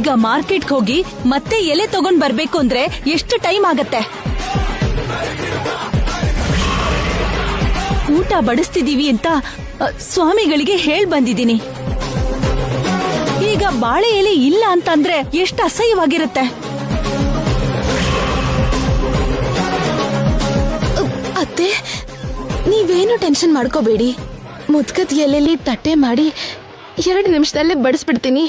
ಈಗ ಮಾರ್ಕೆಟ್ಗೆ ಹೋಗಿ ಮತ್ತೆ ಎಲೆ ತಗೊಂಡ್ ಬರ್ಬೇಕು ಅಂದ್ರೆ ಎಷ್ಟು ಟೈಮ್ ಆಗತ್ತೆ? ಊಟ ಬಡಿಸ್ತಿದೀವಿ ಅಂತ ಸ್ವಾಮಿಗಳಿಗೆ ಹೇಳ್ ಬಂದಿದ್ದೀನಿ. ಈಗ ಬಾಳೆ ಎಲೆ ಇಲ್ಲ ಅಂತಂದ್ರೆ ಎಷ್ಟು ಅಸಹ್ಯವಾಗಿರುತ್ತೆ. ಅತ್ತೆ, ನೀವೇನು ಟೆನ್ಷನ್ ಮಾಡ್ಕೋಬೇಡಿ. ಮುದ್ಕದ ಎಲೆಯಲ್ಲಿ ತಟ್ಟೆ ಮಾಡಿ 2 ನಿಮಿಷದಲ್ಲೇ ಬಡಿಸ್ಬಿಡ್ತೀನಿ.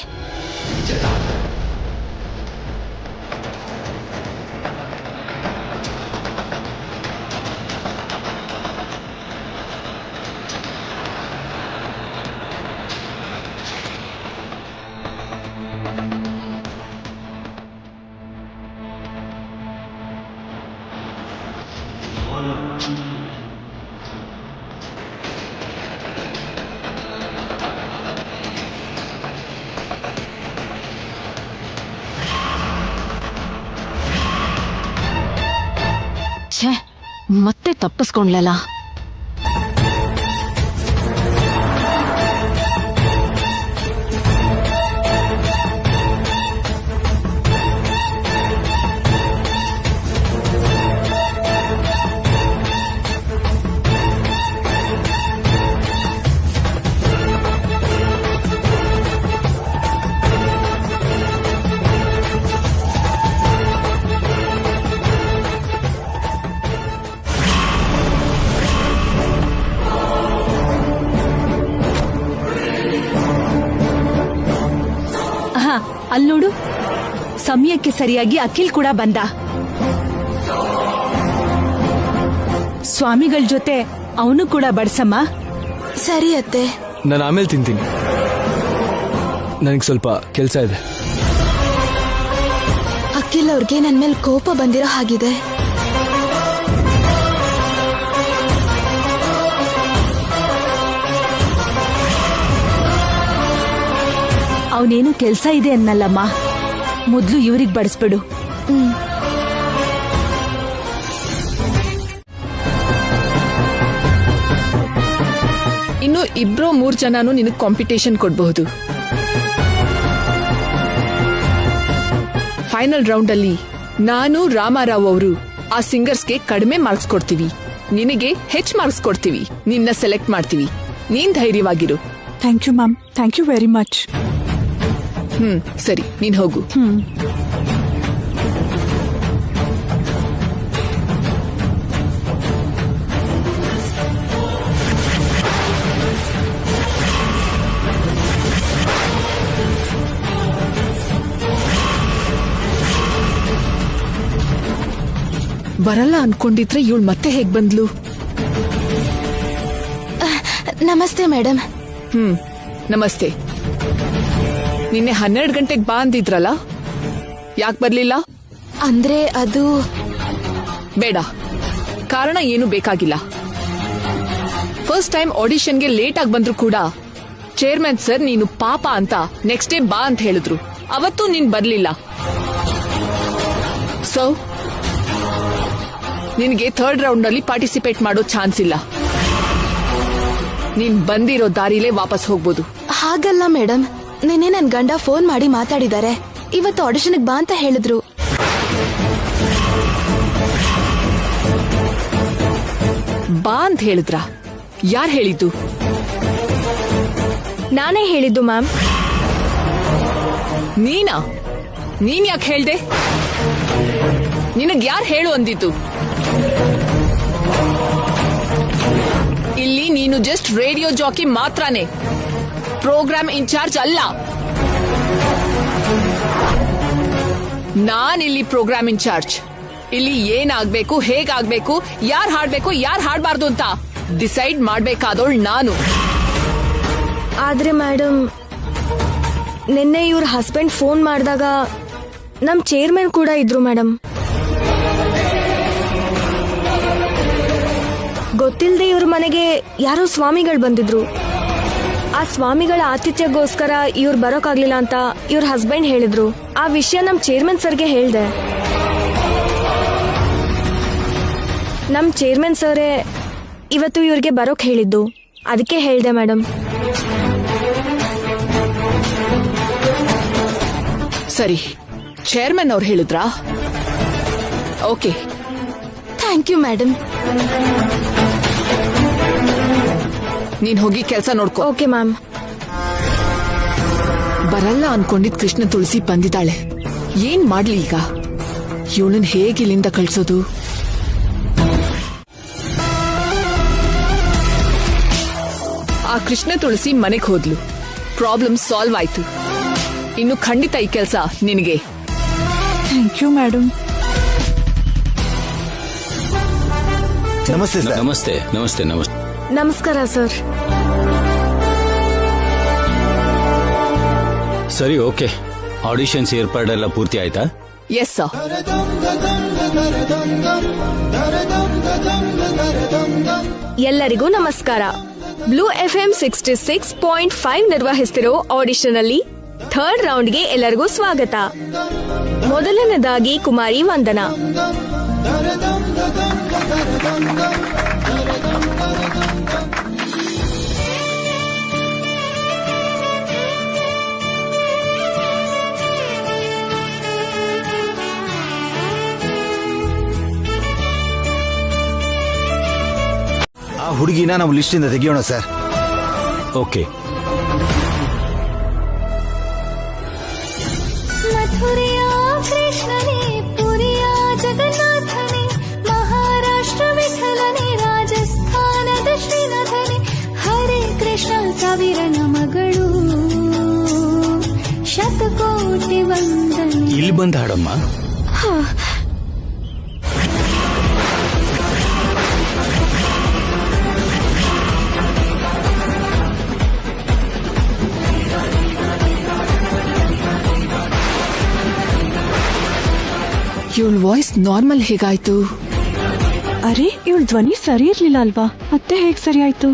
ಛೇ, ಮತ್ತೆ ತಪ್ಪಿಸ್ಕೊಂಡ್ಲಲ್ಲ. ಅಲ್ ನೋಡು, ಸಮಯಕ್ಕೆ ಸರಿಯಾಗಿ ಅಖಿಲ್ ಕೂಡ ಬಂದ. ಸ್ವಾಮಿಗಳ ಜೊತೆ ಅವನು ಕೂಡ ಬಡ್ಸಮ್ಮ. ಸರಿ ಅತ್ತೆ. ನಾನು ಆಮೇಲೆ ತಿಂತೀನಿ, ನನಗೆ ಸ್ವಲ್ಪ ಕೆಲಸ ಇದೆ. ಅಖಿಲ್ ಅವ್ರಿಗೆ ನನ್ ಮೇಲೆ ಕೋಪ ಬಂದಿರೋ ಹಾಗಿದೆ. ಅವನೇನು ಕೆಲ್ಸ ಇದೆ ಅನ್ನಲ್ಲಮ್ಮ, ಮೊದ್ಲು ಇವ್ರಿಗೆ ಬಡಿಸ್ಬಿಡು. ಇನ್ನು 2-3 ಜನನು ನಿನಗೆ ಕಾಂಪಿಟೇಷನ್ ಕೊಡಬಹುದು. ಫೈನಲ್ ರೌಂಡ್ ಅಲ್ಲಿ ನಾನು ರಾಮಾರಾವ್ ಅವರು ಆ ಸಿಂಗರ್ಸ್ಗೆ ಕಡಿಮೆ ಮಾರ್ಕ್ಸ್ ಕೊಡ್ತೀವಿ, ನಿನಗೆ ಹೆಚ್ಚು ಮಾರ್ಕ್ಸ್ ಕೊಡ್ತೀವಿ, ನಿನ್ನ ಸೆಲೆಕ್ಟ್ ಮಾಡ್ತೀವಿ. ನೀನ್ ಧೈರ್ಯವಾಗಿರು. Thank you ma'am, thank you very much. ಸರಿ, ನೀನ್ ಹೋಗು. ಬರಲ್ಲ ಅನ್ಕೊಂಡಿದ್ರೆ ಇವಳು ಮತ್ತೆ ಹೇಗ್ ಬಂದ್ಲು? ನಮಸ್ತೆ ಮೇಡಮ್. ನಮಸ್ತೆ. ನಿನ್ನೆ 12 ಗಂಟೆಗೆ ಬಾ ಅಂದಿದ್ರಲ್ಲ, ಯಾಕೆ ಬರ್ಲಿಲ್ಲ? ಅಂದ್ರೆ ಅದು ಬೇಡ, ಕಾರಣ ಏನು ಬೇಕಾಗಿಲ್ಲ. ಫಸ್ಟ್ ಟೈಮ್ ಆಡಿಷನ್ಗೆ ಲೇಟ್ ಆಗಿ ಬಂದ್ರು ಕೂಡ ಚೇರ್ಮನ್ ಸರ್ ನೀನು ಪಾಪ ಅಂತ ನೆಕ್ಸ್ಟ್ ಡೇ ಬಾ ಅಂತ ಹೇಳಿದ್ರು. ಅವತ್ತು ನೀನ್ ಬರ್ಲಿಲ್ಲ. ಸೊ ನಿನ್ಗೆ 3rd ರೌಂಡ್ ನಲ್ಲಿ ಪಾರ್ಟಿಸಿಪೇಟ್ ಮಾಡೋ ಚಾನ್ಸ್ ಇಲ್ಲ. ನೀನ್ ಬಂದಿರೋ ದಾರಿಲೇ ವಾಪಸ್ ಹೋಗ್ಬೋದು. ಹಾಗಲ್ಲ ಮೇಡಮ್, ನಿನ್ನೆ ನನ್ ಗಂಡ ಫೋನ್ ಮಾಡಿ ಮಾತಾಡಿದ್ದಾರೆ. ಇವತ್ತು ಆಡಿಷನ್ಗೆ ಬಾ ಅಂತ ಹೇಳಿದ್ರು. ಬಾ ಅಂತ ಹೇಳಿದ್ರಾ? ಯಾರ್ ಹೇಳಿದ್ದು? ನಾನೇ ಹೇಳಿದ್ದು ಮ್ಯಾಮ್. ನೀನಾ? ನೀನ್ ಯಾಕೆ ಹೇಳ್ದೆ? ನಿನಗ್ ಯಾರು ಹೇಳು ಅಂದಿದ್ದು? ಇಲ್ಲಿ ನೀನು ಜಸ್ಟ್ ರೇಡಿಯೋ ಜಾಕಿ ಮಾತ್ರನೇ, ಪ್ರೋಗ್ರಾಮ್ ಇನ್ಚಾರ್ಜ್ ಅಲ್ಲ. ನಾನಿಲ್ಲಿ ಪ್ರೋಗ್ರಾಮ್ ಇನ್ಚಾರ್ಜ್. ಇಲ್ಲಿ ಏನಾಗ್ಬೇಕು, ಹೇಗಾಗ್ಬೇಕು, ಯಾರ್ ಹಾಡ್ಬೇಕು, ಯಾರ್ ಹಾಡ್ಬಾರ್ದು ಅಂತ ಡಿಸೈಡ್ ಮಾಡ್ಬೇಕಾದೋಳ್ ನಾನು. ಆದ್ರೆ ಮೇಡಮ್, ನಿನ್ನೆ ಇವ್ರ ಹಸ್ಬೆಂಡ್ ಫೋನ್ ಮಾಡಿದಾಗ ನಮ್ ಚೇರ್ಮನ್ ಕೂಡ ಇದ್ರು ಮೇಡಮ್. ಗೊತ್ತಿಲ್ಲದೆ ಇವ್ರ ಮನೆಗೆ ಯಾರೋ ಸ್ವಾಮಿಗಳು ಬಂದಿದ್ರು. ಆ ಸ್ವಾಮಿಗಳ ಆತಿಥ್ಯಕ್ಕೋಸ್ಕರ ಇವ್ರು ಬರೋಕಾಗ್ಲಿಲ್ಲ ಅಂತ ಇವ್ರ ಹಸ್ಬೆಂಡ್ ಹೇಳಿದ್ರು. ಆ ವಿಷಯ ನಮ್ ಚೇರ್ಮನ್ ಸರ್ಗೆ ಹೇಳ್ದೆ. ನಮ್ ಚೇರ್ಮನ್ ಸರೇ ಇವತ್ತು ಇವ್ರಿಗೆ ಬರೋಕ್ ಹೇಳಿದ್ದು, ಅದಕ್ಕೆ ಹೇಳ್ದೆ ಮೇಡಮ್. ಸರಿ, ಚೇರ್ಮನ್ ಅವ್ರು ಹೇಳಿದ್ರಾ? ಓಕೆ. Thank you madam. ನೀನ್ ಹೋಗಿ ಕೆಲಸ ನೋಡ್ಕೋ. Okay ma'am. ಬರಲ್ಲ ಅನ್ಕೊಂಡಿದ್ ಕೃಷ್ಣ ತುಳಸಿ ಬಂದಿದ್ದಾಳೆ. ಏನ್ ಮಾಡ್ಲಿ ಈಗ? ಇವಳನ್ ಹೇಗೆ ಇಲ್ಲಿಂದ ಕಳ್ಸೋದು? ಆ ಕೃಷ್ಣ ತುಳಸಿ ಮನೆಗ್ ಹೋದ್ಲು. ಪ್ರಾಬ್ಲಮ್ ಸಾಲ್ವ್ ಆಯ್ತು. ಇನ್ನು ಖಂಡಿತ ಈ ಕೆಲಸ ನಿನಗೆ. Thank you madam. ನಮಸ್ತೆ ಸರ್. ನಮಸ್ತೆ ನಮಸ್ತೆ ನಮಸ್ತೆ. ನಮಸ್ಕಾರ ಸರ್. ಸರಿ, ಓಕೆ. ಆಡಿಷನ್ಸ್ ಏರ್ಪಾಡೆಲ್ಲ ಪೂರ್ತಿ ಆಯ್ತಾ? Yes sir. ಎಲ್ಲರಿಗೂ ನಮಸ್ಕಾರ. ಬ್ಲೂ FM 66.5 ನಿರ್ವಹಿಸ್ತಿರೋ ಆಡಿಷನ್ ಅಲ್ಲಿ 3rd ರೌಂಡ್ಗೆ ಎಲ್ಲರಿಗೂ ಸ್ವಾಗತ. ಮೊದಲನೇದಾಗಿ ಕುಮಾರಿ ವಂದನಾ. ಆ ಹುಡುಗಿನ ನಾವು ಲಿಸ್ಟ್ ಇಂದ ತೆಗಿಯೋಣ ಸರ್. ಓಕೆ. ಮಥುರೆಯ ಕೃಷ್ಣನೇ, ಪುರಿಯ ಜಗನ್ನಾಥನೇ, ಮಹಾರಾಷ್ಟ್ರ ವಿಠಲನೇ, ರಾಜಸ್ಥಾನದ ಶ್ರೀನಾಥನೇ, ಹರೇ ಕೃಷ್ಣ ಸಾವಿರ ನಮಗಳು, ಶತಕೋಟಿ ವಂದನೆ. ಇಲ್ಲಿ ಬಂದು ಹಾಡಮ್ಮ. ಇವಳ ವಾಯ್ಸ್ ನಾರ್ಮಲ್ ಹೇಗಾಯ್ತು? ಅರೆ, ಇವಳ ಧ್ವನಿ ಸರಿ ಇರ್ಲಿಲ್ಲ ಅಲ್ವಾ? ಮತ್ತೆ ಹೇಗ್ ಸರಿ ಆಯ್ತು?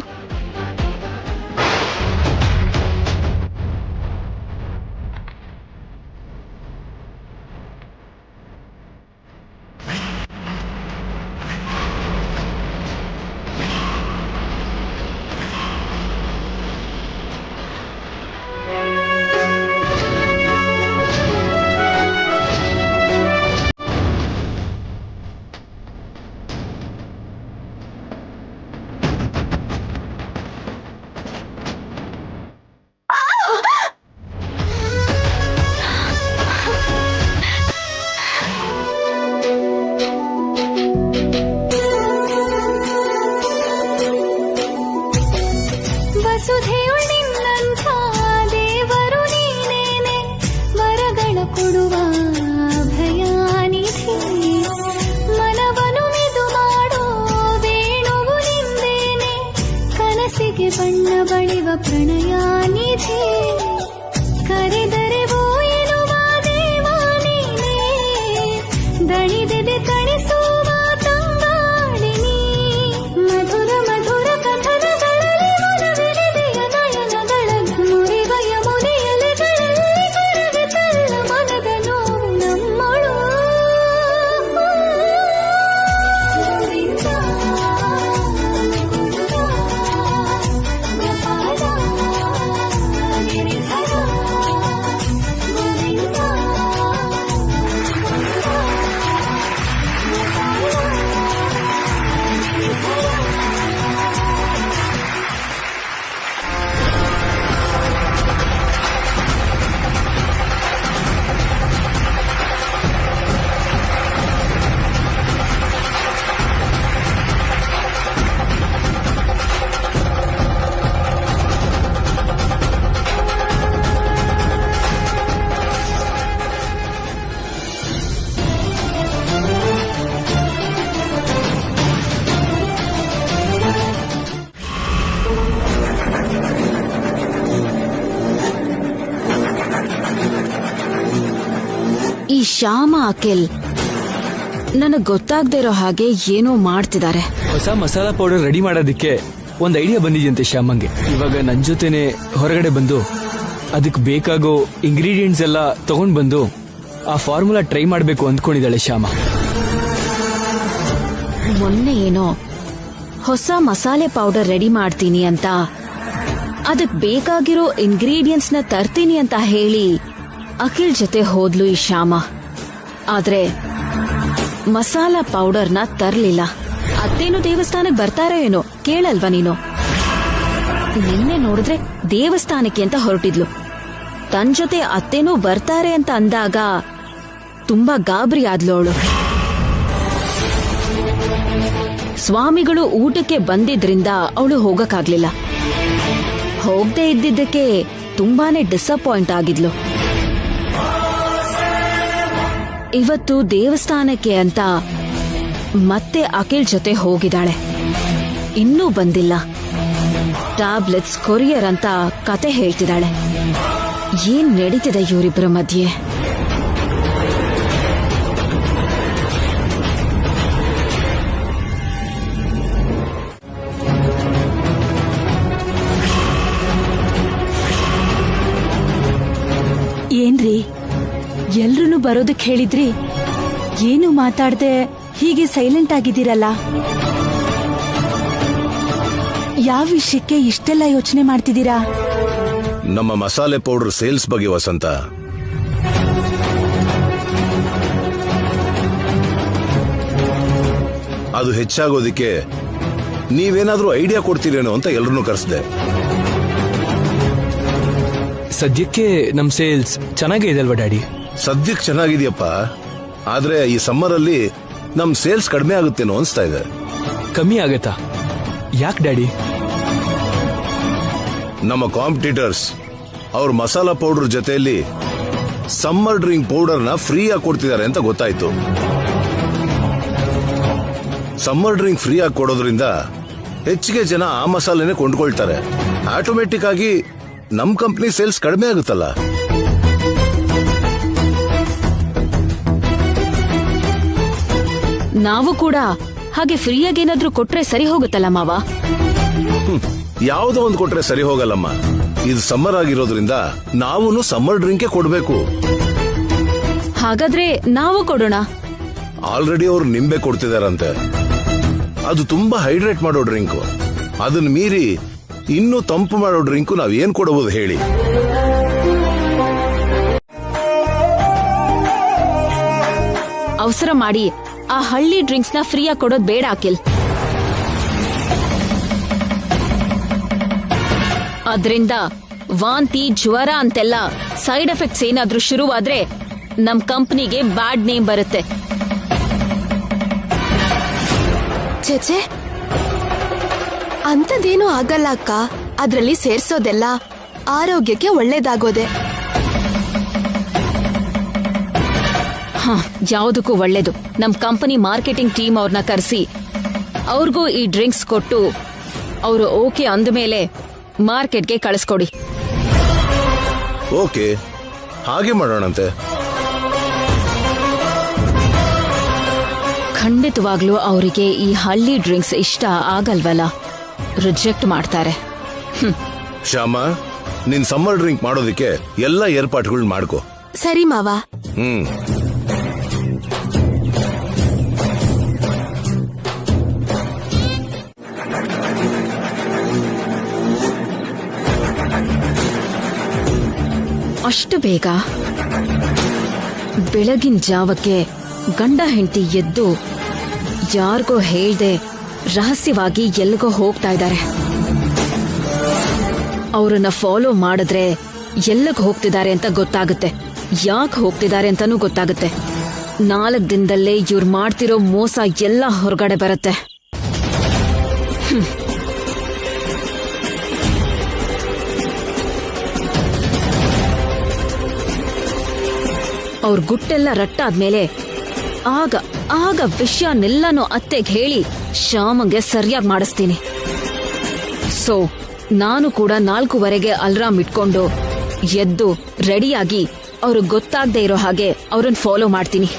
ವಸುಧೆಯು ನಿನ್ನಂಥ ದೇವರು ನೀನೇನೆ, ವರಗಳ ಕೊಡುವ ಭಯಾನಿಧಿ, ಮನವನು ಮಿದು ಮಾಡೋ ವೇಣುವು ನಿಂದೇನೆ, ಕನಸಿಗೆ ಬಣ್ಣ ಬಳಿವ ಪ್ರಣಯಾನಿಧಿ, ಕರೆದರೆ ಓ ಎನ್ನುವ ದೇವ ನೀನೇ, ದಣಿದೆದೆ ತಣಿಸುವ ತಂಗಾಳಿನಿ, ಮಧುರ ಮಧುರ ಕಥನಗಳಲ್ಲಿ ಮನವಿರಿದೆಯ ನಯನಗಳಲ್ಲಿ, ಮುರಿವ ಯಮುನೆಯಲೆಗಳಲ್ಲಿ ಕರಗುತ್ತಲ್ಲ ಮನದ ನೋವು ನಮ್ಮಳು. ಗೋವಿಂದ ಗೋವಿಂದ ಗೋಪಾಲ ಗಿರಿಧರ ಗೋವಿಂದ ಈ ಶ್ಯಾಮ ಅಖಿಲ್ ನನಗ್ ಗೊತ್ತಾಗದೇ ಇರೋ ಹಾಗೆ ಏನೋ ಮಾಡ್ತಿದ್ದಾರೆ. ಹೊಸ ಮಸಾಲಾ ಪೌಡರ್ ರೆಡಿ ಮಾಡೋದಕ್ಕೆ ಒಂದ್ ಐಡಿಯಾ ಬಂದಿದೆಯಂತೆ ಶ್ಯಾಮಂಗೆ. ಇವಾಗ ನನ್ ಜೊತೆನೆ ಹೊರಗಡೆ ಬಂದು ಅದಕ್ಕೆ ಬೇಕಾಗೋ ಇಂಗ್ರೀಡಿಯೆಂಟ್ಸ್ ಎಲ್ಲ ತಗೊಂಡ್ ಬಂದು ಆ ಫಾರ್ಮುಲಾ ಟ್ರೈ ಮಾಡ್ಬೇಕು ಅಂದ್ಕೊಂಡಿದ್ದಾಳೆ ಶ್ಯಾಮ. ಮೊನ್ನೆ ಏನೋ ಹೊಸ ಮಸಾಲೆ ಪೌಡರ್ ರೆಡಿ ಮಾಡ್ತೀನಿ ಅಂತ, ಅದಕ್ ಬೇಕಾಗಿರೋ ಇಂಗ್ರೀಡಿಯೆಂಟ್ಸ್ ನ ತರ್ತೀನಿ ಅಂತ ಹೇಳಿ ಅಖಿಲ್ ಜೊತೆ ಹೋದ್ಲು ಈ ಶ್ಯಾಮ. ಆದ್ರೆ ಮಸಾಲಾ ಪೌಡರ್ನ ತರ್ಲಿಲ್ಲ. ಅತ್ತೇನು ದೇವಸ್ಥಾನಕ್ಕೆ ಬರ್ತಾರೋ ಏನೋ, ಕೇಳಲ್ವಾ ನೀನು? ನಿನ್ನೆ ನೋಡಿದ್ರೆ ದೇವಸ್ಥಾನಕ್ಕೆ ಅಂತ ಹೊರಟಿದ್ಲು. ತನ್ ಜೊತೆ ಅತ್ತೇನೂ ಬರ್ತಾರೆ ಅಂತ ಅಂದಾಗ ತುಂಬಾ ಗಾಬರಿ ಆದ್ಲು ಅವಳು. ಸ್ವಾಮಿಗಳು ಊಟಕ್ಕೆ ಬಂದಿದ್ರಿಂದ ಅವಳು ಹೋಗಕ್ಕಾಗ್ಲಿಲ್ಲ. ಹೋಗದೆ ಇದ್ದಿದ್ದಕ್ಕೆ ತುಂಬಾನೇ ಡಿಸಪಾಯಿಂಟ್ ಆಗಿದ್ಲು. ಇವತ್ತು ದೇವಸ್ಥಾನಕ್ಕೆ ಅಂತ ಮತ್ತೆ ಅಖಿಲ್ ಜೊತೆ ಹೋಗಿದ್ದಾಳೆ. ಇನ್ನೂ ಬಂದಿಲ್ಲ. ಟ್ಯಾಬ್ಲೆಟ್ಸ್ ಕೊರಿಯರ್ ಅಂತ ಕತೆ ಹೇಳ್ತಿದ್ದಾಳೆ. ಏನ್ ನಡೀತಿದೆ ಇವರಿಬ್ಬರ ಮಧ್ಯೆ? ಏನ್ರಿ, ಎಲ್ರೂ ಬರೋದಕ್ಕೆ ಹೇಳಿದ್ರಿ, ಏನು ಮಾತಾಡ್ದೆ ಹೀಗೆ ಸೈಲೆಂಟ್ ಆಗಿದ್ದೀರಲ್ಲ? ಯಾವ ವಿಷಯಕ್ಕೆ ಇಷ್ಟೆಲ್ಲ ಯೋಚನೆ ಮಾಡ್ತಿದ್ದೀರಾ? ನಮ್ಮ ಮಸಾಲೆ ಪೌಡರ್ ಸೇಲ್ಸ್ ಬಗ್ಗೆ ವಸಂತ. ಅದು ಹೆಚ್ಚಾಗೋದಿಕ್ಕೆ ನೀವೇನಾದ್ರೂ ಐಡಿಯಾ ಕೊಡ್ತೀರೇನೋ ಅಂತ ಎಲ್ರನ್ನೂ ಕರೆಸಿದೆ. ಸದ್ಯಕ್ಕೆ ನಮ್ ಸೇಲ್ಸ್ ಚೆನ್ನಾಗೇ ಇದೆ ಅಲ್ವಾ ಡ್ಯಾಡಿ? ಸದ್ಯಕ್ಕೆ ಚೆನ್ನಾಗಿದೆಯಪ್ಪ, ಆದ್ರೆ ಈ ಸಮ್ಮರ್ ಅಲ್ಲಿ ನಮ್ ಸೇಲ್ಸ್ ಕಡಿಮೆ ಆಗುತ್ತೇನೋ ಅನ್ಸ್ತಾ ಇದೆ. ಕಮ್ಮಿ ಆಗತ್ತಾ? ಯಾಕೆ ಡ್ಯಾಡಿ? ನಮ್ಮ ಕಾಂಪಿಟೇಟರ್ಸ್ ಅವ್ರ ಮಸಾಲಾ ಪೌಡರ್ ಜೊತೆಯಲ್ಲಿ ಸಮ್ಮರ್ ಡ್ರಿಂಕ್ ಪೌಡರ್ನ ಫ್ರೀ ಆಗಿ ಕೊಡ್ತಿದ್ದಾರೆ ಅಂತ ಗೊತ್ತಾಯ್ತು. ಸಮ್ಮರ್ ಡ್ರಿಂಕ್ ಫ್ರೀ ಆಗಿ ಕೊಡೋದ್ರಿಂದ ಹೆಚ್ಚಿಗೆ ಜನ ಆ ಮಸಾಲೆನೆ ಕೊಂಡ್ಕೊಳ್ತಾರೆ. ಆಟೋಮೆಟಿಕ್ ಆಗಿ ನಮ್ ಕಂಪ್ನಿ ಸೇಲ್ಸ್ ಕಡಿಮೆ ಆಗುತ್ತಲ್ಲ. ನಾವು ಕೂಡ ಹಾಗೆ ಫ್ರೀಯಾಗಿ ಏನಾದ್ರೂ ಕೊಟ್ರೆ ಸರಿ ಹೋಗುತ್ತಲ್ಲ ಮಾವ? ಯಾವುದೋ ಒಂದು ಕೊಟ್ರೆ ಸರಿ ಹೋಗಲ್ಲಮ್ಮ. ಇದು ಸಮ್ಮರ್ ಆಗಿರೋದ್ರಿಂದ ನಾವೂನು ಸಮ್ಮರ್ ಡ್ರಿಂಕ್ ಕೊಡ್ಬೇಕು. ಹಾಗಾದ್ರೆ ನಾವು ಕೊಡೋಣ. ಆಲ್ರೆಡಿ ಅವ್ರು ನಿಂಬೆ ಕೊಡ್ತಿದಾರಂತೆ. ಅದು ತುಂಬಾ ಹೈಡ್ರೇಟ್ ಮಾಡೋ ಡ್ರಿಂಕ್. ಅದನ್ನ ಮೀರಿ ಇನ್ನೂ ತಂಪು ಮಾಡೋ ಡ್ರಿಂಕ್ ನಾವ್ ಏನ್ ಕೊಡಬಹುದು ಹೇಳಿ? ಅವಸರ ಮಾಡಿ ಆ ಹಳ್ಳಿ ಡ್ರಿಂಕ್ಸ್ ನ ಫ್ರೀಯಾಗಿ ಕೊಡೋದ್ ಬೇಡ ಅಖಿಲ್. ಅದ್ರಿಂದ ವಾಂತಿ, ಜ್ವರ ಅಂತೆಲ್ಲ ಸೈಡ್ ಎಫೆಕ್ಟ್ಸ್ ಏನಾದ್ರೂ ಶುರುವಾದ್ರೆ ನಮ್ ಕಂಪನಿಗೆ ಬ್ಯಾಡ್ ನೇಮ್ ಬರುತ್ತೆ. ಚೇಚೆ, ಅಂತದೇನೂ ಆಗಲ್ಲ ಅಕ್ಕ. ಅದ್ರಲ್ಲಿ ಸೇರ್ಸೋದೆಲ್ಲ ಆರೋಗ್ಯಕ್ಕೆ ಒಳ್ಳೇದಾಗೋದೆ. ಯಾವುದಕ್ಕೂ ಒಳ್ಳೇದು. ನಮ್ ಕಂಪನಿ ಮಾರ್ಕೆಟಿಂಗ್ ಟೀಮ್ ಅವ್ರನ್ನ ಕರೆಸಿ ಅವ್ರಿಗೂ ಈ ಡ್ರಿಂಕ್ಸ್ ಕೊಟ್ಟು ಅವರು ಓಕೆ ಅಂದಮೇಲೆ ಮಾರ್ಕೆಟ್ಗೆ ಕಳಿಸ್ಕೊಡಿ. ಓಕೆ, ಹಾಗೆ ಮಾಡೋಣಂತೆ. ಖಂಡಿತವಾಗ್ಲೂ ಅವರಿಗೆ ಈ ಹಳ್ಳಿ ಡ್ರಿಂಕ್ಸ್ ಇಷ್ಟ ಆಗಲ್ವಲ್ಲ, ರಿಜೆಕ್ಟ್ ಮಾಡ್ತಾರೆ. ಶ್ಯಾಮ, ನಿನ್ ಸಮ್ಮರ್ ಡ್ರಿಂಕ್ ಮಾಡೋದಕ್ಕೆ ಎಲ್ಲ ಏರ್ಪಾಟ್ಗಳು ಮಾಡ್ಕೋ. ಸರಿ ಮಾವ. ಅಷ್ಟು ಬೇಗ? ಬೆಳಗಿನ ಜಾವಕ್ಕೆ ಗಂಡ ಹೆಂಡತಿ ಎದ್ದು ಯಾರಿಗೋ ಹೇಳ್ದೆ ರಹಸ್ಯವಾಗಿ ಎಲ್ಲಿಗೋ ಹೋಗ್ತಾ ಇದ್ದಾರೆ. ಅವರನ್ನ ಫಾಲೋ ಮಾಡಿದ್ರೆ ಎಲ್ಲಿಗೆ ಹೋಗ್ತಿದ್ದಾರೆ ಅಂತ ಗೊತ್ತಾಗುತ್ತೆ, ಯಾಕೆ ಹೋಗ್ತಿದ್ದಾರೆ ಅಂತಾನೂ ಗೊತ್ತಾಗುತ್ತೆ. 4 ದಿನದಲ್ಲೇ ಇವ್ರು ಮಾಡ್ತಿರೋ ಮೋಸ ಎಲ್ಲ ಹೊರಗಡೆ ಬರುತ್ತೆ. ಅವ್ರ ಗುಟ್ಟೆಲ್ಲ ರಟ್ಟಾದ್ಮೇಲೆ ಆಗ ಆಗ ವಿಷಯನೆಲ್ಲಾನು ಅತ್ತೆಗೆ ಹೇಳಿ ಶ್ಯಾಮಗೆ ಸರಿಯಾಗಿ ಮಾಡಿಸ್ತೀನಿ. ಸೊ ನಾನು ಕೂಡ 4:15 ಅಲಾರಾಮ್ ಇಟ್ಕೊಂಡು ಎದ್ದು ರೆಡಿಯಾಗಿ ಅವ್ರಿಗೆ ಗೊತ್ತಾಗದೆ ಇರೋ ಹಾಗೆ ಅವ್ರನ್ನ ಫಾಲೋ ಮಾಡ್ತೀನಿ.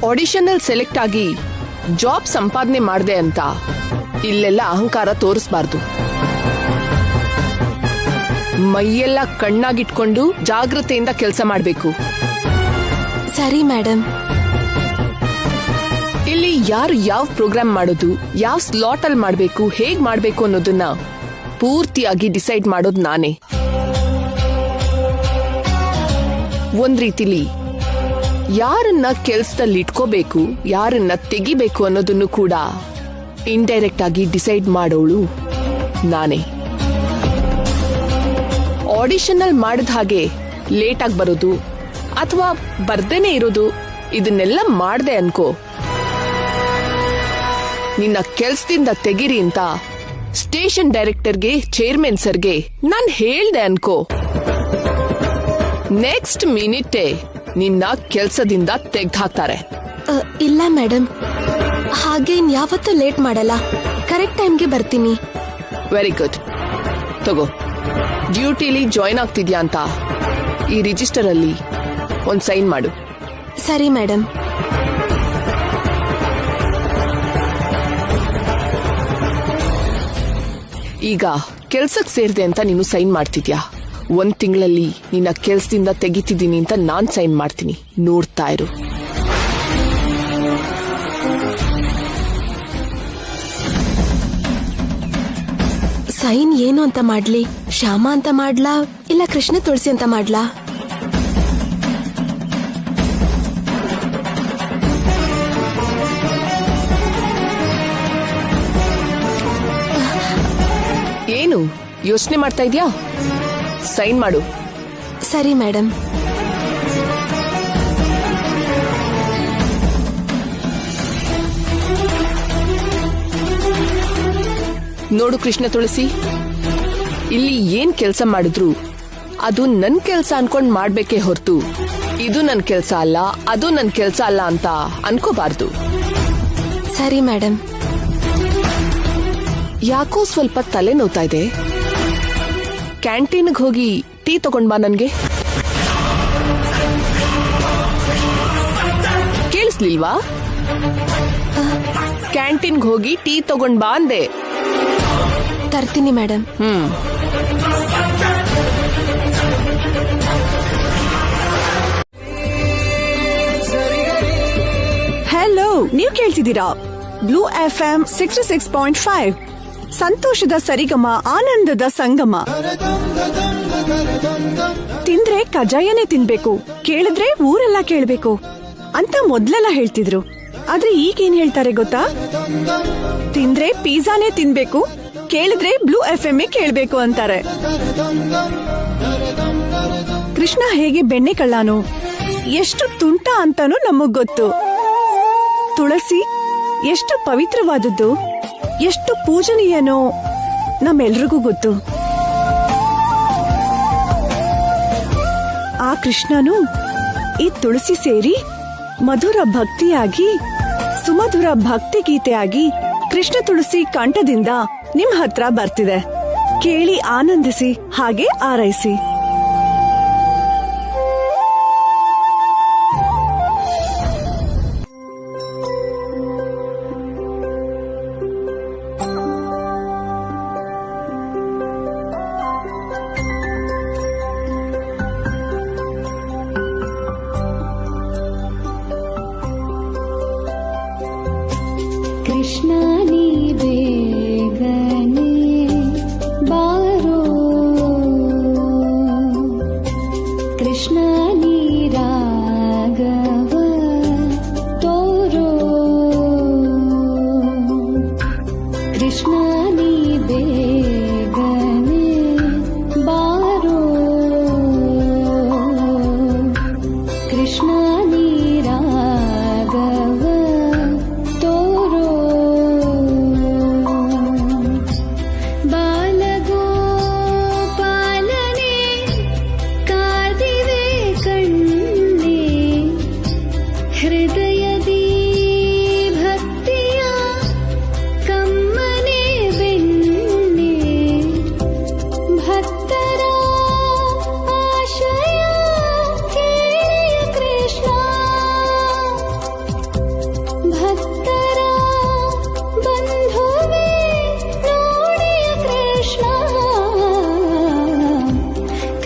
ಆಡಿಷನ್ ಅಲ್ಲಿ ಸೆಲೆಕ್ಟ್ ಆಗಿ ಜಾಬ್ ಸಂಪಾದನೆ ಮಾಡ್ದೆ ಅಂತ ಇಲ್ಲೆಲ್ಲ ಅಹಂಕಾರ ತೋರಿಸಬಾರ್ದು. ಮೈಯೆಲ್ಲ ಕಣ್ಣಾಗಿಟ್ಕೊಂಡು ಜಾಗ್ರತೆಯಿಂದ ಕೆಲಸ ಮಾಡ್ಬೇಕು. ಸರಿ ಮೇಡಮ್. ಇಲ್ಲಿ ಯಾರು ಯಾವ ಪ್ರೋಗ್ರಾಮ್ ಮಾಡೋದು, ಯಾವ ಸ್ಲಾಟ್ ಅಲ್ಲಿ ಮಾಡ್ಬೇಕು, ಹೇಗ್ ಮಾಡ್ಬೇಕು ಅನ್ನೋದನ್ನ ಪೂರ್ತಿಯಾಗಿ ಡಿಸೈಡ್ ಮಾಡೋದು ನಾನೇ. ಒಂದ್ ರೀತಿಲಿ ಯಾರನ್ನ ಕೆಲ್ಸದಲ್ಲಿ ಇಟ್ಕೋಬೇಕು, ಯಾರನ್ನ ತೆಗಿಬೇಕು ಅನ್ನೋದನ್ನು ಕೂಡ ಇಂಡೈರೆಕ್ಟ್ ಆಗಿ ಡಿಸೈಡ್ ಮಾಡೋಳು ನಾನೇ. ಆಡಿಷನ್ ಅಲ್ಲಿ ಮಾಡಿದ ಹಾಗೆ ಲೇಟ್ ಆಗಿ ಬರೋದು ಅಥವಾ ಬರ್ದೇನೆ ಇರೋದು ಇದನ್ನೆಲ್ಲ ಮಾಡ್ದೆ ಅನ್ಕೋ, ನಿನ್ನ ಕೆಲ್ಸದಿಂದ ತೆಗಿರಿ ಅಂತ ಸ್ಟೇಷನ್ ಡೈರೆಕ್ಟರ್ಗೆ, ಚೇರ್ಮನ್ ಸರ್ಗೆ ನಾನ್ ಹೇಳ್ದೆ ಅನ್ಕೋ, ನೆಕ್ಸ್ಟ್ ಮಿನಿಟೇ ನಿನ್ನ ಕೆಲ್ಸದಿಂದ ತೆಗ್ದು ಹಾಕ್ತಾರೆ. ಇಲ್ಲ ಮೇಡಮ್, ಹಾಗೇನ್ ಯಾವತ್ತೂ ಲೇಟ್ ಮಾಡಲ್ಲ. ಕರೆಕ್ಟ್ ಟೈಮ್ಗೆ ಬರ್ತೀನಿ. Very good. ತಗೋ, ಡ್ಯೂಟಿಲಿ ಜಾಯ್ನ್ ಆಗ್ತಿದ್ಯಾ ಅಂತ ಈ ರಿಜಿಸ್ಟರ್ ಅಲ್ಲಿ ಒಂದ್ ಸೈನ್ ಮಾಡು. ಸರಿ ಮೇಡಮ್. ಈಗ ಕೆಲ್ಸಕ್ ಸೇರ್ದೆ ಅಂತ ನೀನು ಸೈನ್ ಮಾಡ್ತಿದ್ಯಾ. 1 ತಿಂಗಳಲ್ಲಿ ನಿನ್ನ ಕೆಲ್ಸದಿಂದ ತೆಗಿತಿದ್ದೀನಿ ಅಂತ ನಾನ್ ಸೈನ್ ಮಾಡ್ತೀನಿ. ನೋಡ್ತಾ ಇರು. ಸೈನ್ ಏನು ಅಂತ ಮಾಡ್ಲಿ? ಶ್ಯಾಮ ಅಂತ ಮಾಡ್ಲಾ ಇಲ್ಲ ಕೃಷ್ಣ ತುಳಸಿ ಅಂತ ಮಾಡ್ಲಾ? ಏನು ಯೋಚನೆ ಮಾಡ್ತಾ ಇದ್ಯಾ? ಸೈನ್ ಮಾಡು. ಸರಿ ಮೇಡಮ್. ನೋಡು ಕೃಷ್ಣ ತುಳಸಿ, ಇಲ್ಲಿ ಏನ್ ಕೆಲಸ ಮಾಡಿದ್ರು ಅದು ನನ್ ಕೆಲ್ಸ ಅನ್ಕೊಂಡ್ ಮಾಡ್ಬೇಕೇ ಹೊರತು ಇದು ನನ್ ಕೆಲ್ಸ ಅಲ್ಲ, ಅದು ನನ್ ಕೆಲ್ಸ ಅಲ್ಲ ಅಂತ ಅನ್ಕೋಬಾರ್ದು. ಸರಿ ಮೇಡಮ್. ಯಾಕೋ ಸ್ವಲ್ಪ ತಲೆ ನೋವ್ತಾ ಇದೆ. ಕ್ಯಾಂಟೀನ್ಗೆ ಹೋಗಿ ಟೀ ತಗೊಂಡ್ ಬಾ ನನ್ಗೆ. ಕೇಳಿಸ್ಲಿಲ್ವಾ? ಕ್ಯಾಂಟೀನ್ಗೆ ಹೋಗಿ ಟೀ ತಗೊಂಡ್ ಬಾ ಅಂದೆ. ತರ್ತೀನಿ ಮೇಡಮ್. ಹಲೋ, ನೀವು ಕೇಳ್ತಿದ್ದೀರಾ ಬ್ಲೂ FM 66.5, ಸಂತೋಷದ ಸರಿಗಮ, ಆನಂದದ ಸಂಗಮ. ತಿಂದ್ರೆ ಕಜಾಯನೇ ತಿನ್ಬೇಕು, ಕೇಳಿದ್ರೆ ಊರೆಲ್ಲ ಕೇಳ್ಬೇಕು ಅಂತ ಮೊದ್ಲೆಲ್ಲ ಹೇಳ್ತಿದ್ರು. ಆದ್ರೆ ಈಗೇನ್ ಹೇಳ್ತಾರೆ ಗೊತ್ತಾ? ತಿಂದ್ರೆ ಪಿಜ್ಜಾನೇ ತಿನ್ಬೇಕು, ಕೇಳಿದ್ರೆ ಬ್ಲೂ FM ಕೇಳ್ಬೇಕು ಅಂತಾರೆ. ಕೃಷ್ಣ ಹೇಗೆ ಬೆಣ್ಣೆ ಕಳ್ಳಾನು, ಎಷ್ಟು ತುಂಟ ಅಂತಾನು ನಮಗ್ ಗೊತ್ತು. ತುಳಸಿ ಎಷ್ಟು ಪವಿತ್ರವಾದದ್ದು, ಎಷ್ಟು ಪೂಜನೀಯನೋ ನಮ್ಮೆಲ್ರಿಗೂ ಗೊತ್ತು. ಆ ಕೃಷ್ಣನು ಈ ತುಳಸಿ ಸೇರಿ ಮಧುರ ಭಕ್ತಿಯಾಗಿ, ಸುಮಧುರ ಭಕ್ತಿ ಗೀತೆಯಾಗಿ ಕೃಷ್ಣ ತುಳಸಿ ಕಂಠದಿಂದ ನಿಮ್ ಹತ್ರ ಬರ್ತಿದೆ. ಕೇಳಿ ಆನಂದಿಸಿ, ಹಾಗೆ ಆರೈಸಿ. ಕೃಷ್ಣ ನೀ ಬೇಗನೆ ಬಾರೋ,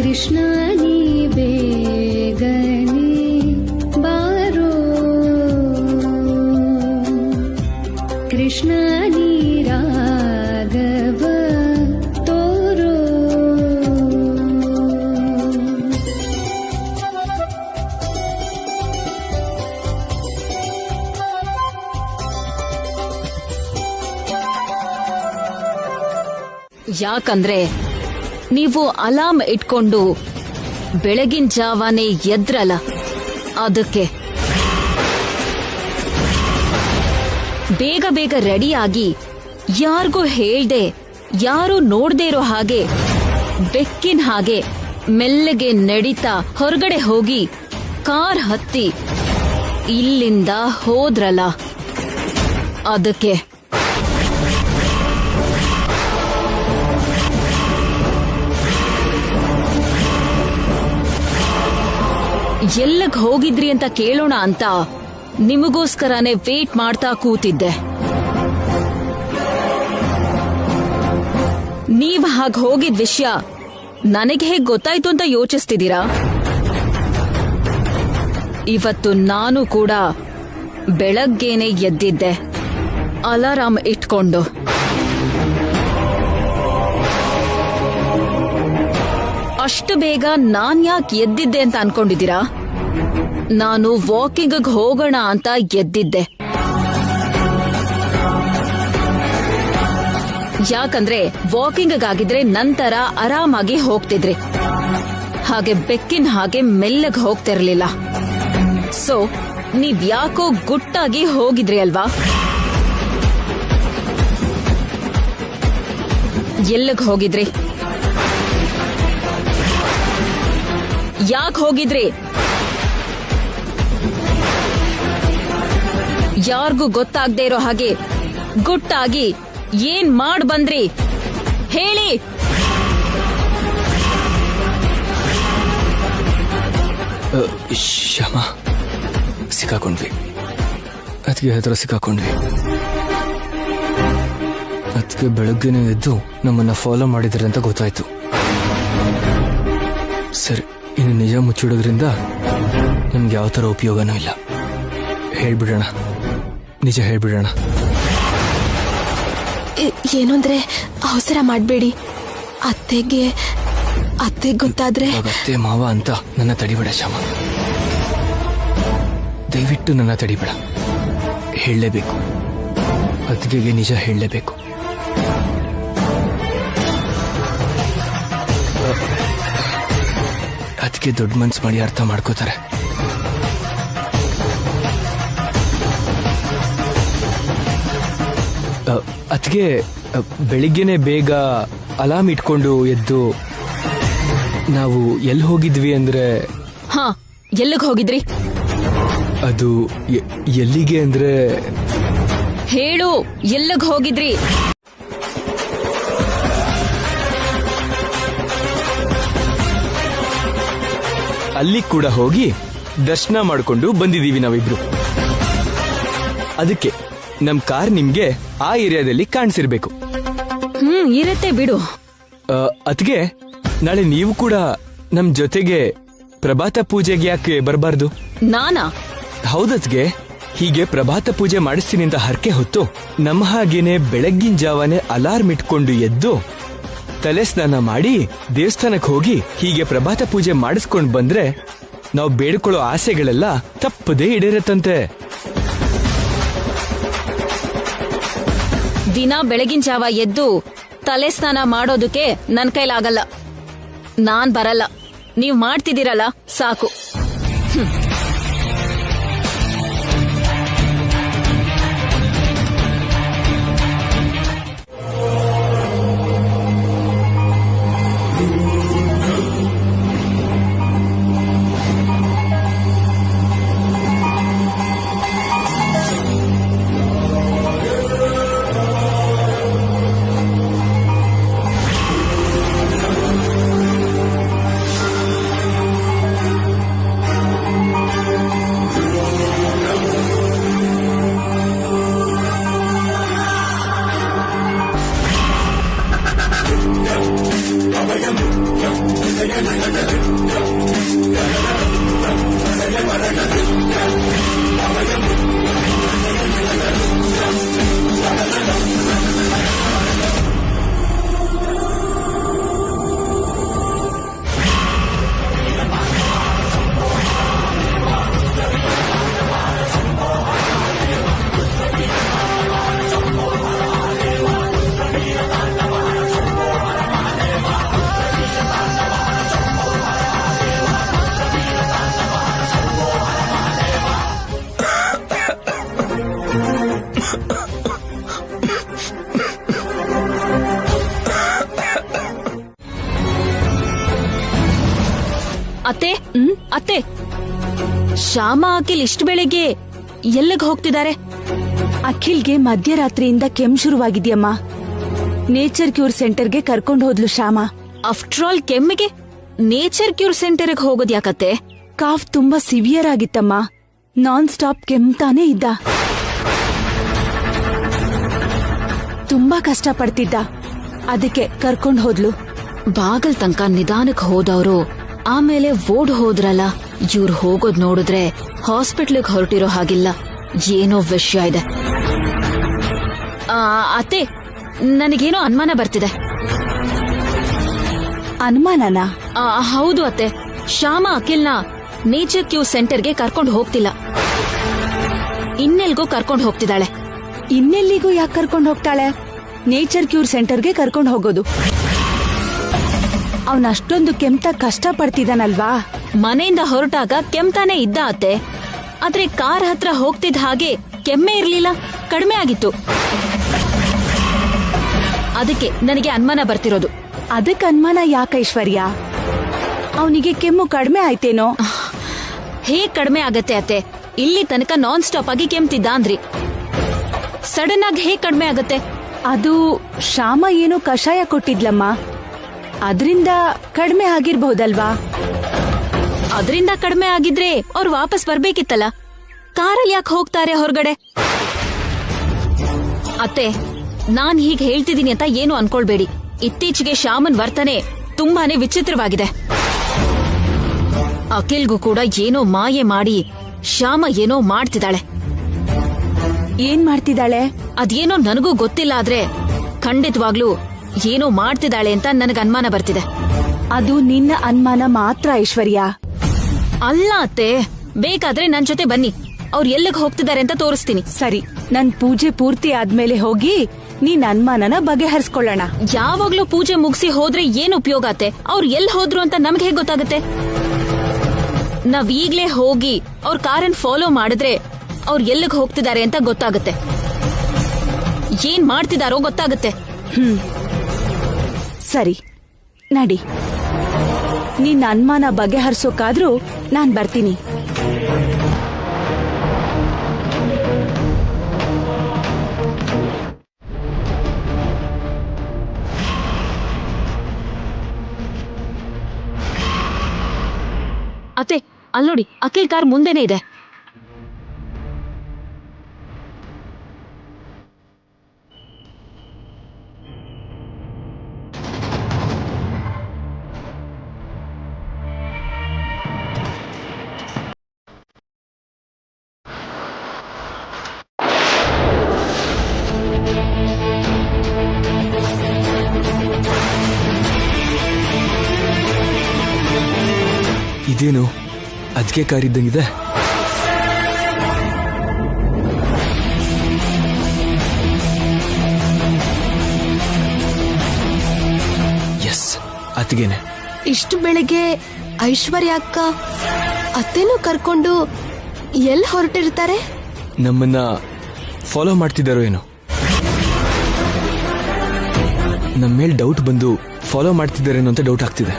ಕೃಷ್ಣ ನೀ ಬೇಗನೆ ಬಾರೋ ಕೃಷ್ಣ ನೀ ರಾಘವ ತೋರೋ ಯಾಕಂದ್ರೆ ನೀವು ಅಲಾರ್ಮ್ ಇಟ್ಕೊಂಡು ಬೆಳಗಿನ ಜಾವಾನೆ ಎದ್ರಲ್ಲ ಅದಕ್ಕೆ ಬೇಗ ಬೇಗ ರೆಡಿಯಾಗಿ ಯಾರಿಗೂ ಹೇಳ್ದೆ ಯಾರು ನೋಡ್ದೇ ಇರೋ ಹಾಗೆ ಬೆಕ್ಕಿನ ಹಾಗೆ ಮೆಲ್ಲಗೆ ನಡೀತಾ ಹೊರಗಡೆ ಹೋಗಿ ಕಾರ್ ಹತ್ತಿ ಇಲ್ಲಿಂದ ಹೋದ್ರಲ್ಲ ಅದಕ್ಕೆ ಎಲ್ಲಗ್ ಹೋಗಿದ್ರಿ ಅಂತ ಕೇಳೋಣ ಅಂತ ನಿಮಗೋಸ್ಕರನೇ ವೇಟ್ ಮಾಡ್ತಾ ಕೂತಿದ್ದೆ. ನೀವ್ ಹಾಗ್ ಹೋಗಿದ್ ವಿಷಯ ನನಗೆ ಹೇಗ್ ಗೊತ್ತಾಯ್ತು ಅಂತ ಯೋಚಿಸ್ತಿದ್ದೀರಾ? ಇವತ್ತು ನಾನು ಕೂಡ ಬೆಳಗ್ಗೆನೆ ಎದ್ದಿದ್ದೆ ಅಲಾರಾಮ್ ಇಟ್ಕೊಂಡು. ಅಷ್ಟು ಬೇಗ ನಾನ್ ಯಾಕೆ ಎದ್ದಿದ್ದೆ ಅಂತ ಅನ್ಕೊಂಡಿದ್ದೀರಾ? ನಾನು ವಾಕಿಂಗ್ ಹೋಗೋಣ ಅಂತ ಎದ್ದಿದ್ದೆ. ಯಾಕಂದ್ರೆ ವಾಕಿಂಗ್ ಆಗಿದ್ರೆ ನಂತರ ಆರಾಮಾಗಿ ಹೋಗ್ತಿದ್ರಿ, ಹಾಗೆ ಬೆಕ್ಕಿನ ಹಾಗೆ ಮೆಲ್ಲಗ್ ಹೋಗ್ತಿರ್ಲಿಲ್ಲ. ಸೊ ನೀವ್ ಯಾಕೋ ಗುಟ್ಟಾಗಿ ಹೋಗಿದ್ರಿ ಅಲ್ವಾ? ಎಲ್ಲಿಗ್ ಹೋಗಿದ್ರಿ? ಯಾಕೆ ಹೋಗಿದ್ರಿ? ಯಾರಿಗೂ ಗೊತ್ತಾಗದೆ ಇರೋ ಹಾಗೆ ಗುಟ್ಟಾಗಿ ಏನ್ ಮಾಡ್ ಬಂದ್ರಿ ಹೇಳಿ? ಶ್ಯಾಮ, ಸಿಕ್ಕಾಕೊಂಡ್ವಿ. ಅದಕ್ಕೆ ಹತ್ರ ಸಿಕ್ಕಾಕೊಂಡ್ವಿ. ಅದಕ್ಕೆ ಬೆಳಗ್ಗೆನೆ ಎದ್ದು ನಮ್ಮನ್ನ ಫಾಲೋ ಮಾಡಿದ್ರೆ ಅಂತ ಗೊತ್ತಾಯ್ತು. ಸರಿ, ಇನ್ನು ನಿಜ ಮುಚ್ಚಿಡೋದ್ರಿಂದ ನಮ್ಗೆ ಯಾವ ತರ ಉಪಯೋಗನೂ ಇಲ್ಲ. ಹೇಳ್ಬಿಡೋಣ, ನಿಜ ಹೇಳ್ಬಿಡೋಣ. ಏನು ಅಂದ್ರೆ ಅವಸರ ಮಾಡ್ಬೇಡಿ. ಅತ್ತೆಗೆ ಗೊತ್ತಾದ್ರೆ ಅತ್ತೆ ಮಾವ ಅಂತ ನನ್ನ ತಡಿಬೇಡ ಶ್ಯಾಮ, ದಯವಿಟ್ಟು ನನ್ನ ತಡಿಬೇಡ. ಹೇಳಲೇಬೇಕು, ಅತ್ತಿಗೆಗೆ ನಿಜ ಹೇಳಲೇಬೇಕು. ಅದಕ್ಕೆ ದೊಡ್ಡ ಮನ್ಸು ಮಾಡಿ ಅರ್ಥ ಮಾಡ್ಕೋತಾರೆ. ಅದಕ್ಕೆ ಬೆಳಿಗ್ಗೆನೆ ಬೇಗ ಅಲಾರ್ಮ್ ಇಟ್ಕೊಂಡು ಎದ್ದು ನಾವು ಎಲ್ಲಿ ಹೋಗಿದ್ವಿ ಅಂದ್ರೆ... ಹಾ, ಎಲ್ಲಿಗೆ ಹೋಗಿದ್ರಿ? ಅದು ಎಲ್ಲಿಗೆ ಅಂದ್ರೆ... ಹೇಳು, ಎಲ್ಲಿಗೆ ಹೋಗಿದ್ರಿ? ಅಲ್ಲಿ ಕೂಡ ಹೋಗಿ ದರ್ಶನ ಮಾಡ್ಕೊಂಡು ಬಂದಿದೀವಿ ನಾವಿಬ್ರು. ಅದಕ್ಕೆ ನಮ್ ಕಾರ್ ನಿಮ್ಗೆ ಆ ಏರಿಯಾದಲ್ಲಿ ಕಾಣಿಸಿರ್ಬೇಕು. ಇರತ್ತೆ ಬಿಡು. ಅದಕ್ಕೆ ನಾಳೆ ನೀವು ಕೂಡ ನಮ್ ಜೊತೆಗೆ ಪ್ರಭಾತ ಪೂಜೆಗೆ ಯಾಕೆ ಬರಬಾರ್ದು? ನಾನಾ? ಹೌದತ್ಗೆ, ಹೀಗೆ ಪ್ರಭಾತ ಪೂಜೆ ಮಾಡಿಸ್ತೀನಿ ಅಂತ ಹರಕೆ ಹೊತ್ತು ನಮ್ಮ ಹಾಗೇನೆ ಬೆಳಗ್ಗಿನ ಜಾವನೆ ಅಲಾರ್ಮ್ ಇಟ್ಕೊಂಡು ಎದ್ದು ತಲೆ ಸ್ನಾನ ಮಾಡಿ ದೇವಸ್ಥಾನಕ್ಕೆ ಹೋಗಿ ಹೀಗೆ ಪ್ರಭಾತ ಪೂಜೆ ಮಾಡಿಸ್ಕೊಂಡ್ ಬಂದ್ರೆ ನಾವು ಬೇಡ್ಕೊಳ್ಳೋ ಆಸೆಗಳೆಲ್ಲ ತಪ್ಪದೇ ಈಡೇರತ್ತಂತೆ. ದಿನ ಬೆಳಗಿನ ಜಾವ ಎದ್ದು ತಲೆ ಸ್ನಾನ ಮಾಡೋದಕ್ಕೆ ನನ್ ಕೈಲಾಗಲ್ಲ. ನಾನ್ ಬರಲ್ಲ. ನೀವ್ ಮಾಡ್ತಿದ್ದೀರಲ್ಲ ಸಾಕು. ಅತ್ತೆ ಅತ್ತೆ, ಶ್ಯಾಮ ಅಖಿಲ್ ಇಷ್ಟು ಬೆಳಿಗ್ಗೆ ಎಲ್ಲಿಗೆ ಹೋಗ್ತಿದ್ದಾರೆ? ಅಖಿಲ್ಗೆ ಮಧ್ಯರಾತ್ರಿಯಿಂದ ಕೆಮ್ಮು ಶುರುವಾಗಿದ್ಯಮ್ಮ. ನೇಚರ್ ಕ್ಯೂರ್ ಸೆಂಟರ್ಗೆ ಕರ್ಕೊಂಡು ಹೋದ್ಲು ಶ್ಯಾಮ. ಆಫ್ಟರ್ ಆಲ್ ಕೆಮ್ಮಿಗೆ ನೇಚರ್ ಕ್ಯೂರ್ ಸೆಂಟರ್ಗೆ ಹೋಗೋದ್ ಯಾಕತ್ತೆ? ಕಾಫ್ ತುಂಬಾ ಸಿವಿಯರ್ ಆಗಿತ್ತಮ್ಮ. ನಾನ್ ಸ್ಟಾಪ್ ಕೆಮ್ತಾನೇ ಇದ್ದ. ತುಂಬಾ ಕಷ್ಟ ಪಡ್ತಿದ್ದ. ಅದಕ್ಕೆ ಕರ್ಕೊಂಡು ಹೋದ್ಲು. ಬಾಗಲ್ ತನಕ ನಿಧಾನಕ್ಕೆ ಹೋದವರು ಆಮೇಲೆ ಓಡ್ ಹೋದ್ರಲ್ಲ. ಇವ್ರು ಹೋಗೋದ್ ನೋಡಿದ್ರೆ ಹಾಸ್ಪಿಟ್ಲಿಗೆ ಹೊರಟಿರೋ ಹಾಗಿಲ್ಲ. ಏನೋ ವಿಷಯ ಇದೆ. ಅತ್ತೆ, ನನಗೇನೋ ಅನುಮಾನ ಬರ್ತಿದೆ. ಅನುಮಾನನ? ಹೌದು ಅತ್ತೆ, ಶ್ಯಾಮ ಅಖಿಲ್ನ ನೇಚರ್ ಕ್ಯೂ ಸೆಂಟರ್ಗೆ ಕರ್ಕೊಂಡು ಹೋಗ್ತಿಲ್ಲ. ಇನ್ನೆಲ್ಗೋ ಕರ್ಕೊಂಡು ಹೋಗ್ತಿದ್ದಾಳೆ. ಇನ್ನೆಲ್ಲಿಗೂ ಯಾಕೆ ಕರ್ಕೊಂಡು ಹೋಗ್ತಾಳೆ? ನೇಚರ್ ಕ್ಯೂರ್ ಸೆಂಟರ್ಗೆ ಕರ್ಕೊಂಡು ಹೋಗೋದು. ಅವನ್ ಅಷ್ಟೊಂದು ಕೆಮ್ತ ಕಷ್ಟ ಪಡ್ತಿದ್ದಾನಲ್ವಾ? ಮನೆಯಿಂದ ಹೊರಟಾಗ ಕೆಮ್ತಾನೆ ಇದ್ದ ಅತ್ತೆ. ಆದ್ರೆ ಕಾರ್ ಹತ್ರ ಹೋಗ್ತಿದ್ದ ಹಾಗೆ ಕೆಮ್ಮೆ ಇರ್ಲಿಲ್ಲ, ಕಡಿಮೆ ಆಗಿತ್ತು. ಅದಕ್ಕೆ ನನಗೆ ಅನುಮಾನ ಬರ್ತಿರೋದು. ಅದಕ್ಕೆ ಅನುಮಾನ ಯಾಕ ಐಶ್ವರ್ಯ? ಅವನಿಗೆ ಕೆಮ್ಮು ಕಡಿಮೆ ಆಯ್ತೇನೋ? ಹೇಗ್ ಕಡಿಮೆ ಆಗತ್ತೆ ಅತ್ತೆ? ಇಲ್ಲಿ ತನಕ ನಾನ್ ಸ್ಟಾಪ್ ಆಗಿ ಕೆಮ್ತಿದ್ದ ಅಂದ್ರಿ, ಸಡನ್ ಆಗಿ ಹೇಗ್ ಕಡಿಮೆ ಆಗತ್ತೆ? ಅದು ಶ್ಯಾಮ ಏನೋ ಕಷಾಯ ಕೊಟ್ಟಿದ್ಲಮ್ಮ, ಅದ್ರಿಂದ ಕಡಿಮೆ ಆಗಿರ್ಬಹುದಲ್ವಾ? ಅದರಿಂದ ಕಡಿಮೆ ಆಗಿದ್ರೆ ಅವ್ರು ವಾಪಸ್ ಬರ್ಬೇಕಿತ್ತಲ್ಲ. ಕಾರಲ್ಲಿ ಯಾಕೆ ಹೋಗ್ತಾರೆ ಹೊರಗಡೆ? ಅತ್ತೆ, ನಾನ್ ಹೀಗ್ ಹೇಳ್ತಿದ್ದೀನಿ ಅಂತ ಏನು ಅನ್ಕೊಳ್ಬೇಡಿ. ಇತ್ತೀಚೆಗೆ ಶ್ಯಾಮನ್ ವರ್ತನೆ ತುಂಬಾನೇ ವಿಚಿತ್ರವಾಗಿದೆ. ಅಖಿಲ್ಗೂ ಕೂಡ ಏನೋ ಮಾಯೆ ಮಾಡಿ ಶ್ಯಾಮ ಏನೋ ಮಾಡ್ತಿದ್ದಾಳೆ. ಏನ್ ಮಾಡ್ತಿದ್ದಾಳೆ? ಅದೇನೋ ನನಗೂ ಗೊತ್ತಿಲ್ಲ, ಆದ್ರೆ ಖಂಡಿತವಾಗ್ಲೂ ಏನೋ ಮಾಡ್ತಿದ್ದಾಳೆ ಅಂತ ನನಗೆ ಅನುಮಾನ ಬರ್ತಿದೆ. ಅದು ನಿನ್ನ ಅನುಮಾನ ಮಾತ್ರ ಐಶ್ವರ್ಯ. ಅಲ್ಲ ಅತ್ತೆ, ಬೇಕಾದ್ರೆ ನನ್ ಜೊತೆ ಬನ್ನಿ, ಅವ್ರು ಎಲ್ಲಿಗೆ ಹೋಗ್ತಿದ್ದಾರೆ ಅಂತ ತೋರಿಸ್ತೀನಿ. ಸರಿ, ನನ್ ಪೂಜೆ ಪೂರ್ತಿ ಆದ್ಮೇಲೆ ಹೋಗಿ ನೀನ್ ಅನುಮಾನನ ಬಗೆಹರಿಸ್ಕೊಳ್ಳೋಣ. ಯಾವಾಗ್ಲೂ ಪೂಜೆ ಮುಗಿಸಿ ಹೋದ್ರೆ ಏನ್ ಉಪಯೋಗ ಅತ್ತೆ? ಅವ್ರು ಎಲ್ಲಿ ಹೋದ್ರು ಅಂತ ನಮ್ಗೆ ಹೇಗ್ ಗೊತ್ತಾಗುತ್ತೆ? ನಾವ್ ಈಗ್ಲೇ ಹೋಗಿ ಅವ್ರ ಕಾರನ್ ಫಾಲೋ ಮಾಡಿದ್ರೆ ಅವ್ರು ಎಲ್ಲಿಗೆ ಹೋಗ್ತಿದ್ದಾರೆ ಅಂತ ಗೊತ್ತಾಗುತ್ತೆ. ಏನ್ ಮಾಡ್ತಿದಾರೋ ಗೊತ್ತಾಗುತ್ತೆ. ಸರಿ, ನಡಿ. ನಿನ್ನ ಅನುಮಾನ ಬಗೆಹರಿಸೋಕಾದ್ರೂ ನಾನ್ ಬರ್ತೀನಿ. ಅತ್ತೆ, ಅಲ್ನೋಡಿ, ಅಖಿಲ್ ಕಾರ್ ಮುಂದೆನೆ ಇದೆ. ಇದೇನು ಅದಕ್ಕೆ ಕಾರಿದ್ದಂಗಿದೆ? ಎಸ್, ಅತ್ತಿಗೆನೆ. ಇಷ್ಟು ಬೆಳಗ್ಗೆ ಐಶ್ವರ್ಯ ಅಕ್ಕ ಅತ್ತೆನೂ ಕರ್ಕೊಂಡು ಎಲ್ಲಿ ಹೊರಟಿರ್ತಾರೆ? ನಮ್ಮನ್ನ ಫಾಲೋ ಮಾಡ್ತಿದ್ದಾರೋ ಏನೋ. ನಮ್ಮ ಮೇಲ್ ಡೌಟ್ ಬಂದು ಫಾಲೋ ಮಾಡ್ತಿದ್ದಾರೇನೋ ಅಂತ ಡೌಟ್ ಆಗ್ತಿದೆ.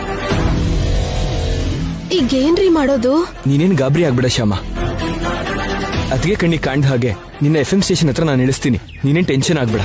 ಈಗೇನ್ರಿ ಮಾಡೋದು? ನೀನೇನ್ ಗಾಬರಿ ಆಗ್ಬೇಡ ಶ್ಯಾಮ. ಅತ್ತಿಗೆ ಕಣ್ಣಿಗೆ ಕಾಣ್ದ ಹಾಗೆ ನಿನ್ನ FM ಸ್ಟೇಷನ್ ಹತ್ರ ನಾನು ಇಳಿಸ್ತೀನಿ. ನೀನೇನ್ ಟೆನ್ಷನ್ ಆಗ್ಬೇಡ.